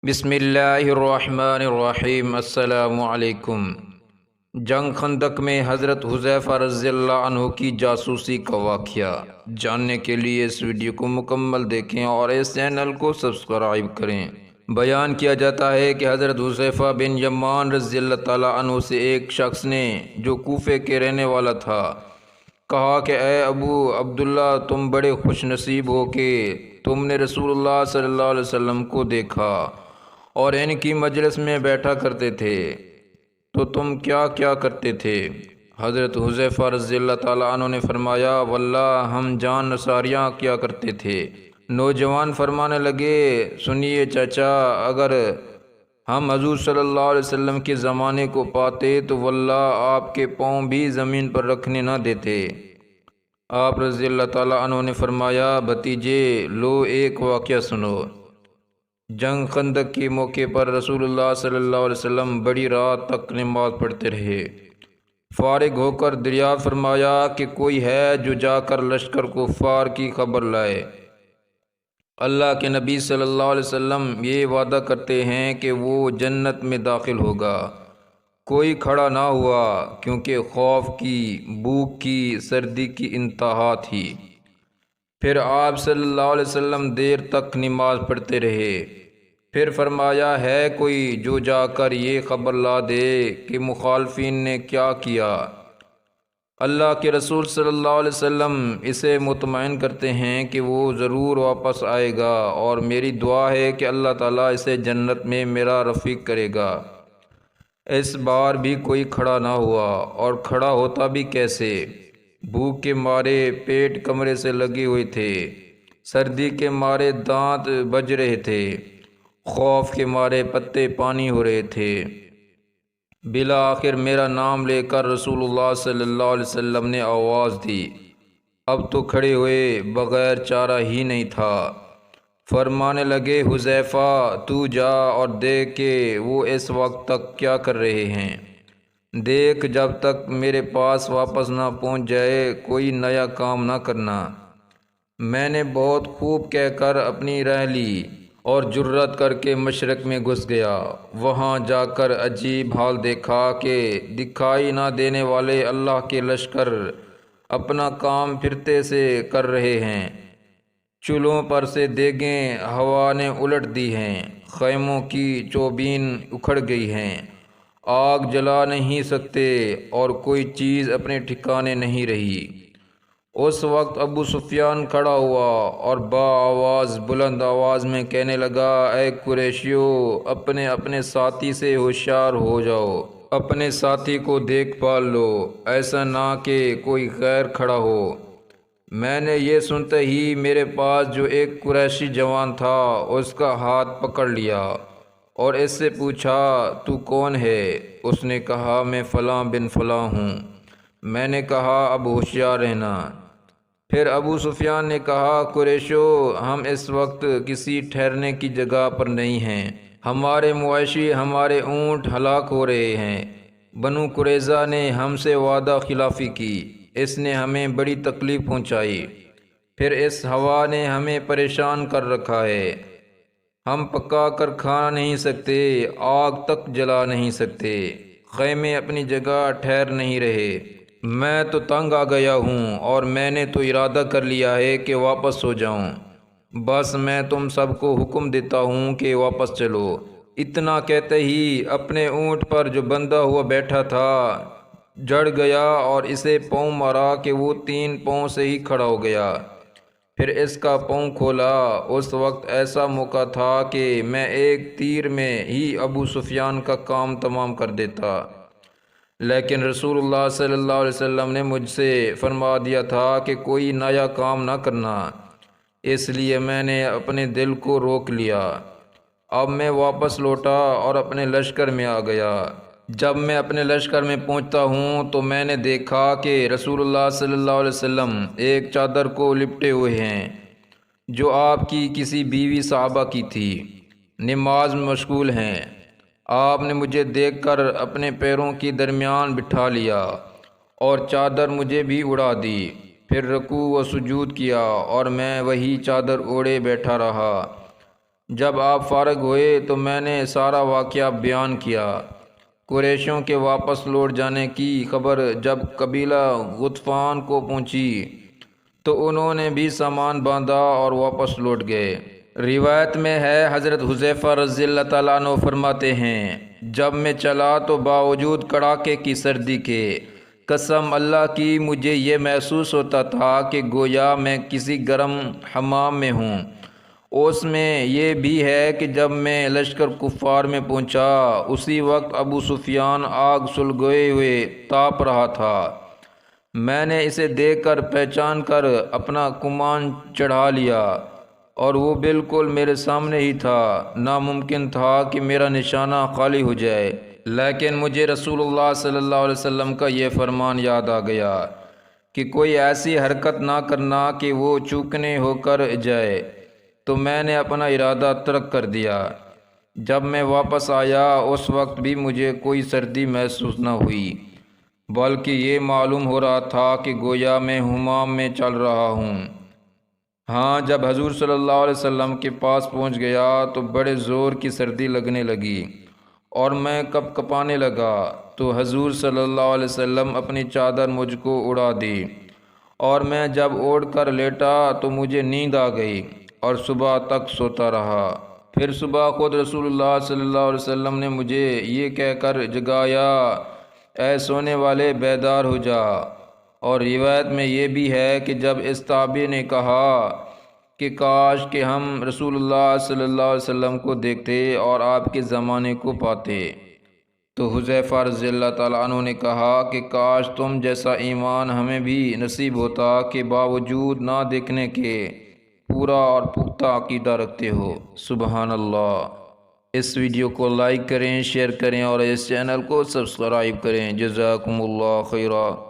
بسم اللہ الرحمن الرحیم۔ السلام علیکم۔ جنگ خندق میں حضرت حذیفہ رضی اللہ عنہ کی جاسوسی کا واقعہ جاننے کے لیے اس ویڈیو کو مکمل دیکھیں اور اس چینل کو سبسکرائب کریں۔ بیان کیا جاتا ہے کہ حضرت حذیفہ بن یمان رضی اللہ تعالیٰ عنہ سے ایک شخص نے جو کوفے کے رہنے والا تھا کہا کہ اے ابو عبداللہ، تم بڑے خوش نصیب ہو کہ تم نے رسول اللہ صلی اللہ علیہ وسلم کو دیکھا اور ان کی مجلس میں بیٹھا کرتے تھے، تو تم کیا کیا کرتے تھے؟ حضرت حذیفہ رضی اللہ تعالیٰ عنہ نے فرمایا، واللہ ہم جان نثاریاں کیا کرتے تھے۔ نوجوان فرمانے لگے، سنیے چچا، اگر ہم حضور صلی اللہ علیہ وسلم کے زمانے کو پاتے تو واللہ آپ کے پاؤں بھی زمین پر رکھنے نہ دیتے۔ آپ رضی اللہ تعالیٰ عنہ نے فرمایا، بھتیجے لو ایک واقعہ سنو۔ جنگ خندق کے موقع پر رسول اللہ صلی اللہ علیہ وسلم بڑی رات تک نماز پڑھتے رہے۔ فارغ ہو کر دریافت فرمایا کہ کوئی ہے جو جا کر لشکر کفار کی خبر لائے۔ اللہ کے نبی صلی اللہ علیہ وسلم یہ وعدہ کرتے ہیں کہ وہ جنت میں داخل ہوگا۔ کوئی کھڑا نہ ہوا کیونکہ خوف کی، بھوک کی، سردی کی انتہا تھی۔ پھر آپ صلی اللہ علیہ وسلم دیر تک نماز پڑھتے رہے۔ پھر فرمایا، ہے کوئی جو جا کر یہ خبر لا دے کہ مخالفین نے کیا کیا؟ اللہ کے رسول صلی اللہ علیہ وسلم اسے مطمئن کرتے ہیں کہ وہ ضرور واپس آئے گا، اور میری دعا ہے کہ اللہ تعالیٰ اسے جنت میں میرا رفیق کرے گا۔ اس بار بھی کوئی کھڑا نہ ہوا، اور کھڑا ہوتا بھی کیسے؟ بھوک کے مارے پیٹ کمرے سے لگے ہوئے تھے، سردی کے مارے دانت بج رہے تھے، خوف کے مارے پتے پانی ہو رہے تھے۔ بالآخر میرا نام لے کر رسول اللہ صلی اللہ علیہ وسلم نے آواز دی۔ اب تو کھڑے ہوئے بغیر چارہ ہی نہیں تھا۔ فرمانے لگے، حذیفہ تو جا اور دیکھ کہ وہ اس وقت تک کیا کر رہے ہیں۔ دیکھ جب تک میرے پاس واپس نہ پہنچ جائے کوئی نیا کام نہ کرنا۔ میں نے بہت خوب کہہ کر اپنی راہ لی اور جرأت کر کے مشرق میں گھس گیا۔ وہاں جا کر عجیب حال دیکھا کہ دکھائی نہ دینے والے اللہ کے لشکر اپنا کام پھرتے سے کر رہے ہیں۔ چولہوں پر سے دیگیں ہوا نے الٹ دی ہیں، خیموں کی چوبین اکھڑ گئی ہیں، آگ جلا نہیں سکتے اور کوئی چیز اپنے ٹھکانے نہیں رہی۔ اس وقت ابو سفیان کھڑا ہوا اور آواز بلند آواز میں کہنے لگا، اے قریشیو، اپنے اپنے ساتھی سے ہوشیار ہو جاؤ، اپنے ساتھی کو دیکھ بھال لو، ایسا نہ کہ کوئی غیر کھڑا ہو۔ میں نے یہ سنتے ہی میرے پاس جو ایک قریشی جوان تھا اس کا ہاتھ پکڑ لیا اور اس سے پوچھا، تو کون ہے؟ اس نے کہا، میں فلاں بن فلاں ہوں۔ میں نے کہا، اب ہوشیار رہنا۔ پھر ابو سفیان نے کہا، قریشو، ہم اس وقت کسی ٹھہرنے کی جگہ پر نہیں ہیں، ہمارے مویشی، ہمارے اونٹ ہلاک ہو رہے ہیں۔ بنو قریظہ نے ہم سے وعدہ خلافی کی، اس نے ہمیں بڑی تکلیف پہنچائی، پھر اس ہوا نے ہمیں پریشان کر رکھا ہے، ہم پکا کر کھا نہیں سکتے، آگ تک جلا نہیں سکتے، خیمے اپنی جگہ ٹھہر نہیں رہے۔ میں تو تنگ آ گیا ہوں اور میں نے تو ارادہ کر لیا ہے کہ واپس ہو جاؤں۔ بس میں تم سب کو حکم دیتا ہوں کہ واپس چلو۔ اتنا کہتے ہی اپنے اونٹ پر جو بندھا ہوا بیٹھا تھا جڑ گیا اور اسے پاؤں مارا کہ وہ 3 پاؤں سے ہی کھڑا ہو گیا۔ پھر اس کا پاؤں کھولا۔ اس وقت ایسا موقع تھا کہ میں ایک تیر میں ہی ابو سفیان کا کام تمام کر دیتا، لیکن رسول اللہ صلی اللہ علیہ وسلم نے مجھ سے فرما دیا تھا کہ کوئی نیا کام نہ کرنا، اس لیے میں نے اپنے دل کو روک لیا۔ اب میں واپس لوٹا اور اپنے لشکر میں آ گیا۔ جب میں اپنے لشکر میں پہنچتا ہوں تو میں نے دیکھا کہ رسول اللہ صلی اللہ علیہ وسلم ایک چادر کو لپٹے ہوئے ہیں جو آپ کی کسی بیوی صحابہ کی تھی، نماز میں مشغول ہیں۔ آپ نے مجھے دیکھ کر اپنے پیروں کی درمیان بٹھا لیا اور چادر مجھے بھی اڑا دی، پھر رکوع و سجود کیا اور میں وہی چادر اوڑے بیٹھا رہا۔ جب آپ فارغ ہوئے تو میں نے سارا واقعہ بیان کیا۔ قریشوں کے واپس لوٹ جانے کی خبر جب قبیلہ غطفان کو پہنچی تو انہوں نے بھی سامان باندھا اور واپس لوٹ گئے۔ روایت میں ہے حضرت حذیفہ رضی اللہ تعالیٰ عنہ فرماتے ہیں جب میں چلا تو باوجود کڑاکے کی سردی کے قسم اللہ کی مجھے یہ محسوس ہوتا تھا کہ گویا میں کسی گرم حمام میں ہوں۔ اس میں یہ بھی ہے کہ جب میں لشکر کفار میں پہنچا اسی وقت ابو سفیان آگ سلگوئے ہوئے تاپ رہا تھا۔ میں نے اسے دیکھ کر پہچان کر اپنا کمان چڑھا لیا اور وہ بالکل میرے سامنے ہی تھا۔ ناممکن تھا کہ میرا نشانہ خالی ہو جائے، لیکن مجھے رسول اللہ صلی اللہ علیہ وسلم کا یہ فرمان یاد آ گیا کہ کوئی ایسی حرکت نہ کرنا کہ وہ چوکنے ہو کر جائے، تو میں نے اپنا ارادہ ترک کر دیا۔ جب میں واپس آیا اس وقت بھی مجھے کوئی سردی محسوس نہ ہوئی، بلکہ یہ معلوم ہو رہا تھا کہ گویا میں حمام میں چل رہا ہوں۔ ہاں، جب حضور صلی اللہ علیہ وسلم کے پاس پہنچ گیا تو بڑے زور کی سردی لگنے لگی اور میں کپ کپانے لگا، تو حضور صلی اللہ علیہ وسلم اپنی چادر مجھ کو اڑا دی اور میں جب اوڑھ کر لیٹا تو مجھے نیند آ گئی اور صبح تک سوتا رہا۔ پھر صبح خود رسول اللہ صلی اللہ علیہ وسلم نے مجھے یہ کہہ کر جگایا، اے سونے والے بیدار ہو جا۔ اور روایت میں یہ بھی ہے کہ جب اس تابعی نے کہا کہ کاش کہ ہم رسول اللہ صلی اللہ علیہ وسلم کو دیکھتے اور آپ کے زمانے کو پاتے، تو حذیفہ رضی اللہ تعالیٰ عنہ نے کہا کہ کاش تم جیسا ایمان ہمیں بھی نصیب ہوتا کہ باوجود نہ دیکھنے کے پورا اور پختہ عقیدہ رکھتے ہو۔ سبحان اللہ۔ اس ویڈیو کو لائک کریں، شیئر کریں اور اس چینل کو سبسکرائب کریں۔ جزاکم اللہ خیرا۔